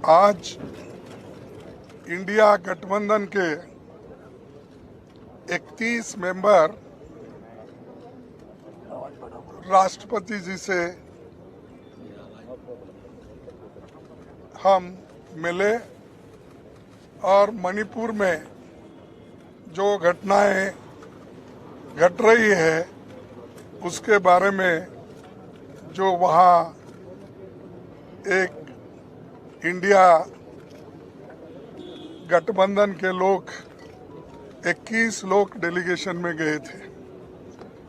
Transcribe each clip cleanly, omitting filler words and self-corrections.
आज इंडिया गठबंधन के 31 मेंबर राष्ट्रपति जी से हम मिले और मणिपुर में जो घटनाएं घट रही है उसके बारे में जो वहाँ एक इंडिया गठबंधन के लोग 21 लोग डेलीगेशन में गए थे।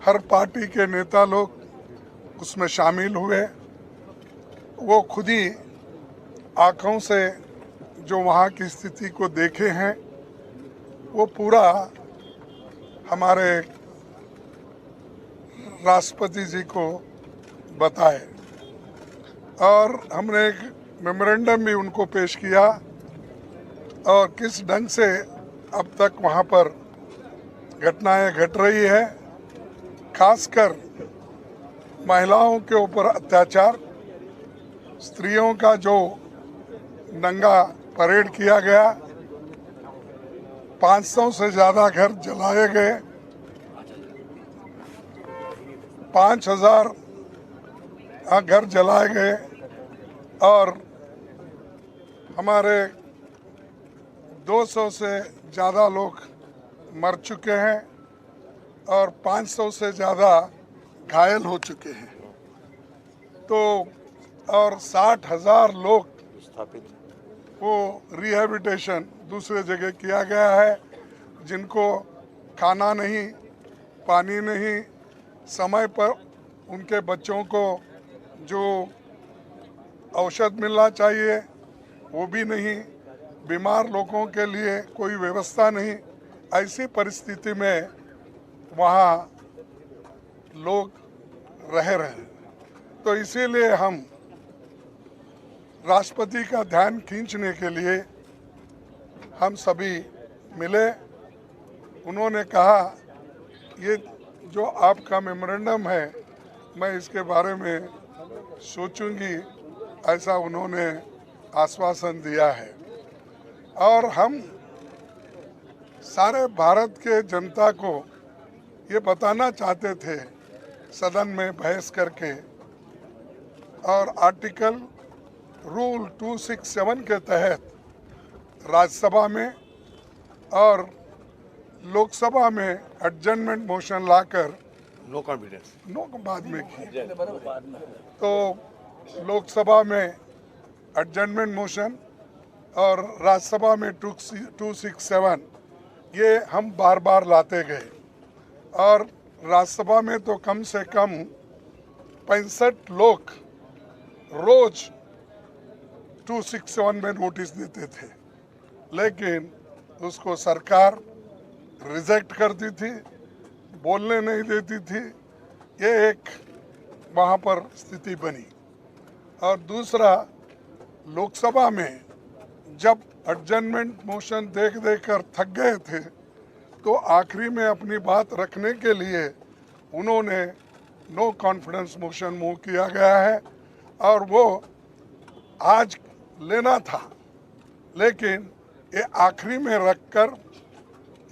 हर पार्टी के नेता लोग उसमें शामिल हुए। वो खुद ही आँखों से जो वहाँ की स्थिति को देखे हैं वो पूरा हमारे राष्ट्रपति जी को बताए और हमने एक मेमोरेंडम भी उनको पेश किया और किस ढंग से अब तक वहाँ पर घटनाएं घट रही है, खासकर महिलाओं के ऊपर अत्याचार, स्त्रियों का जो नंगा परेड किया गया, 500 से ज़्यादा घर जलाए गए, 5000 घर जलाए गए और हमारे 200 से ज़्यादा लोग मर चुके हैं और 500 से ज़्यादा घायल हो चुके हैं। तो और 60,000 लोग वो रिहेबिलिटेशन दूसरे जगह किया गया है, जिनको खाना नहीं, पानी नहीं, समय पर उनके बच्चों को जो औषध मिलना चाहिए वो भी नहीं, बीमार लोगों के लिए कोई व्यवस्था नहीं। ऐसी परिस्थिति में वहाँ लोग रह रहे हैं। तो इसीलिए हम राष्ट्रपति का ध्यान खींचने के लिए हम सभी मिले। उन्होंने कहा ये जो आपका मेमोरेंडम है मैं इसके बारे में सोचूंगी, ऐसा उन्होंने आश्वासन दिया है। और हम सारे भारत के जनता को ये बताना चाहते थे सदन में बहस करके और आर्टिकल रूल 267 के तहत राज्यसभा में और लोकसभा में एडजर्नमेंट मोशन लाकर नो कॉन्फिडेंस बाद में की। तो लोकसभा में एडजर्नमेंट मोशन और राज्यसभा में 267 ये हम बार बार लाते गए और राज्यसभा में तो कम से कम 65 लोग रोज 267 में नोटिस देते थे, लेकिन उसको सरकार रिजेक्ट करती थी, बोलने नहीं देती थी। ये एक वहाँ पर स्थिति बनी। और दूसरा, लोकसभा में जब एडजर्नमेंट मोशन देख कर थक गए थे तो आखिरी में अपनी बात रखने के लिए उन्होंने नो कॉन्फिडेंस मोशन मूव किया गया है और वो आज लेना था, लेकिन ये आखिरी में रखकर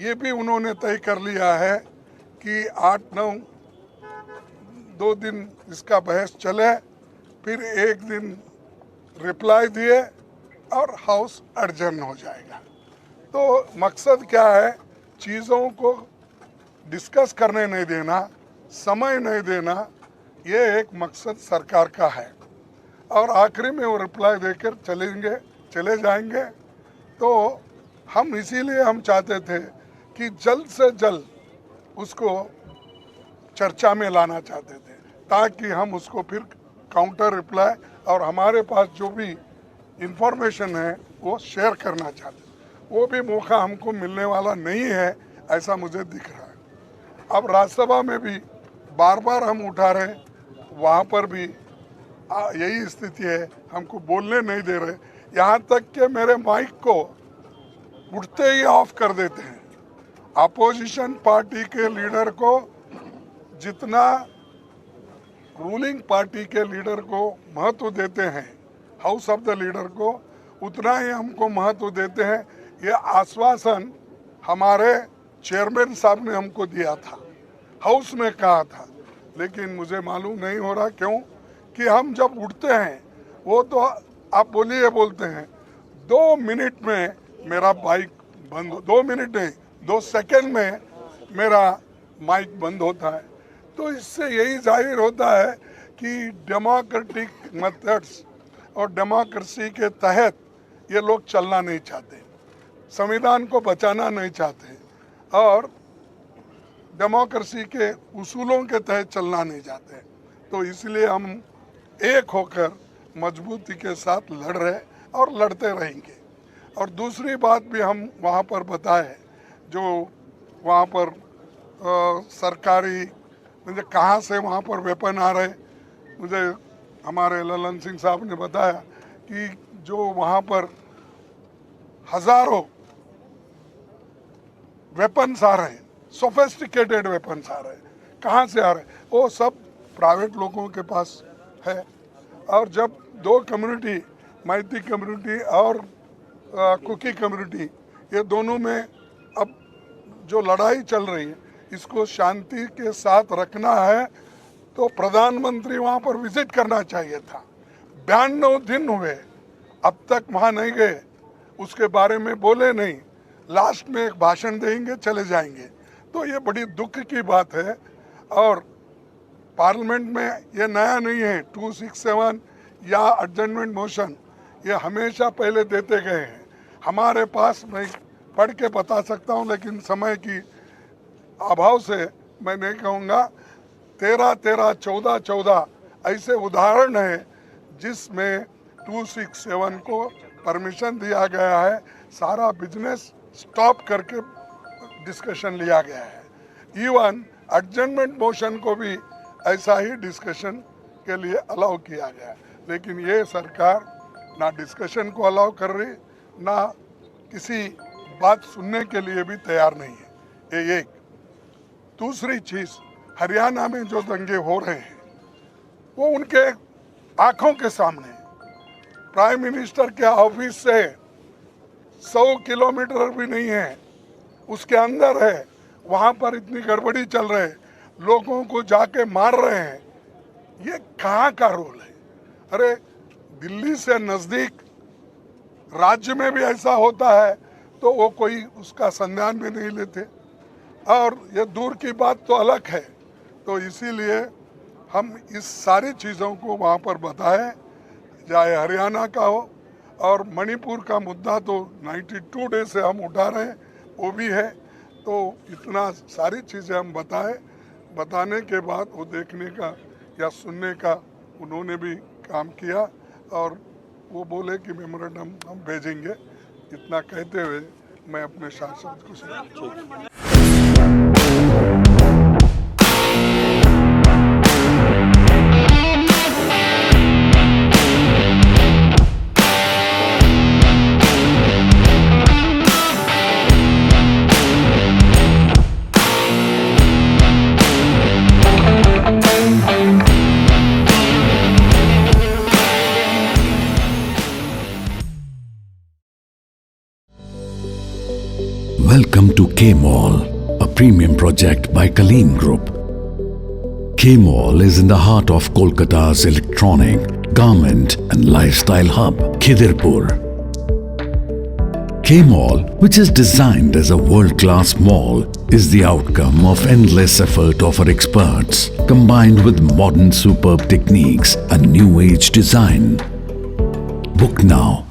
ये भी उन्होंने तय कर लिया है कि 8-9 2 दिन इसका बहस चले, फिर एक दिन रिप्लाई दिए और हाउस एडजर्न हो जाएगा। तो मकसद क्या है, चीज़ों को डिस्कस करने नहीं देना, समय नहीं देना, ये एक मकसद सरकार का है। और आखिरी में वो रिप्लाई देकर चले जाएंगे। तो हम इसीलिए हम चाहते थे कि जल्द से जल्द उसको चर्चा में लाना चाहते थे, ताकि हम उसको फिर काउंटर रिप्लाई और हमारे पास जो भी इंफॉर्मेशन है वो शेयर करना चाहते, वो भी मौका हमको मिलने वाला नहीं है, ऐसा मुझे दिख रहा है। अब राज्यसभा में भी बार बार हम उठा रहे, वहाँ पर भी यही स्थिति है, हमको बोलने नहीं दे रहे। यहाँ तक कि मेरे माइक को उठते ही ऑफ कर देते हैं। अपोजिशन पार्टी के लीडर को जितना रूलिंग पार्टी के लीडर को महत्व देते हैं, हाउस ऑफ द लीडर को, उतना ही हमको महत्व देते हैं। ये आश्वासन हमारे चेयरमैन साहब ने हमको दिया था, हाउस में कहा था, लेकिन मुझे मालूम नहीं हो रहा क्यों कि हम जब उठते हैं वो तो आप बोलिए बोलते हैं 2 मिनट में मेरा बाइक बंद, 2 मिनट नहीं 2 सेकंड में मेरा माइक बंद होता है। तो इससे यही जाहिर होता है कि डेमोक्रेटिक मेथड्स और डेमोक्रेसी के तहत ये लोग चलना नहीं चाहते, संविधान को बचाना नहीं चाहते और डेमोक्रेसी के उसूलों के तहत चलना नहीं चाहते। तो इसलिए हम एक होकर मजबूती के साथ लड़ रहे और लड़ते रहेंगे। और दूसरी बात भी हम वहाँ पर बताए, जो वहाँ पर सरकारी मुझे कहाँ से वहाँ पर वेपन आ रहे, मुझे हमारे ललन सिंह साहब ने बताया कि जो वहाँ पर हजारों वेपन्स आ रहे हैं, सोफिस्टिकेटेड वेपन्स आ रहे हैं, कहाँ से आ रहे हैं? वो सब प्राइवेट लोगों के पास है। और जब 2 कम्युनिटी, मैती कम्युनिटी और कुकी कम्युनिटी, ये दोनों में अब जो लड़ाई चल रही है, इसको शांति के साथ रखना है तो प्रधानमंत्री वहाँ पर विजिट करना चाहिए था। 92 दिन हुए, अब तक वहाँ नहीं गए, उसके बारे में बोले नहीं, लास्ट में एक भाषण देंगे चले जाएंगे। तो ये बड़ी दुख की बात है। और पार्लियामेंट में ये नया नहीं है, 267 या एडजर्नमेंट मोशन ये हमेशा पहले देते गए हैं। हमारे पास मैं पढ़ के बता सकता हूँ, लेकिन समय की अभाव से मैं नहीं कहूँगा। 13-13, 14-14 ऐसे उदाहरण है जिसमें 267 को परमिशन दिया गया है, सारा बिजनेस स्टॉप करके डिस्कशन लिया गया है। इवन एडजर्नमेंट मोशन को भी ऐसा ही डिस्कशन के लिए अलाउ किया गया है। लेकिन ये सरकार ना डिस्कशन को अलाउ कर रही, ना किसी बात सुनने के लिए भी तैयार नहीं है। ये एक। दूसरी चीज़, हरियाणा में जो दंगे हो रहे हैं वो उनके आंखों के सामने, प्राइम मिनिस्टर के ऑफिस से 100 किलोमीटर भी नहीं है, उसके अंदर है। वहाँ पर इतनी गड़बड़ी चल रही है, लोगों को जाके मार रहे हैं। ये कहाँ का रोल है? अरे दिल्ली से नज़दीक राज्य में भी ऐसा होता है तो वो कोई उसका संज्ञान भी नहीं लेते, और ये दूर की बात तो अलग है। तो इसीलिए हम इस सारी चीज़ों को वहाँ पर बताएं, चाहे हरियाणा का हो, और मणिपुर का मुद्दा तो 92 डे से हम उठा रहे हैं, वो भी है। तो इतना सारी चीज़ें हम बताने के बाद वो देखने का या सुनने का उन्होंने भी काम किया, और वो बोले कि मेमोरेंडम हम भेजेंगे। इतना कहते हुए मैं अपने शासन को सुना। Welcome to K-Mall, a premium project by Kaleen Group. K-Mall is in the heart of Kolkata's electronic, garment and lifestyle hub, Khidirpur. K-Mall, which is designed as a world-class mall, is the outcome of endless effort of our experts, combined with modern superb techniques and new age design. Book now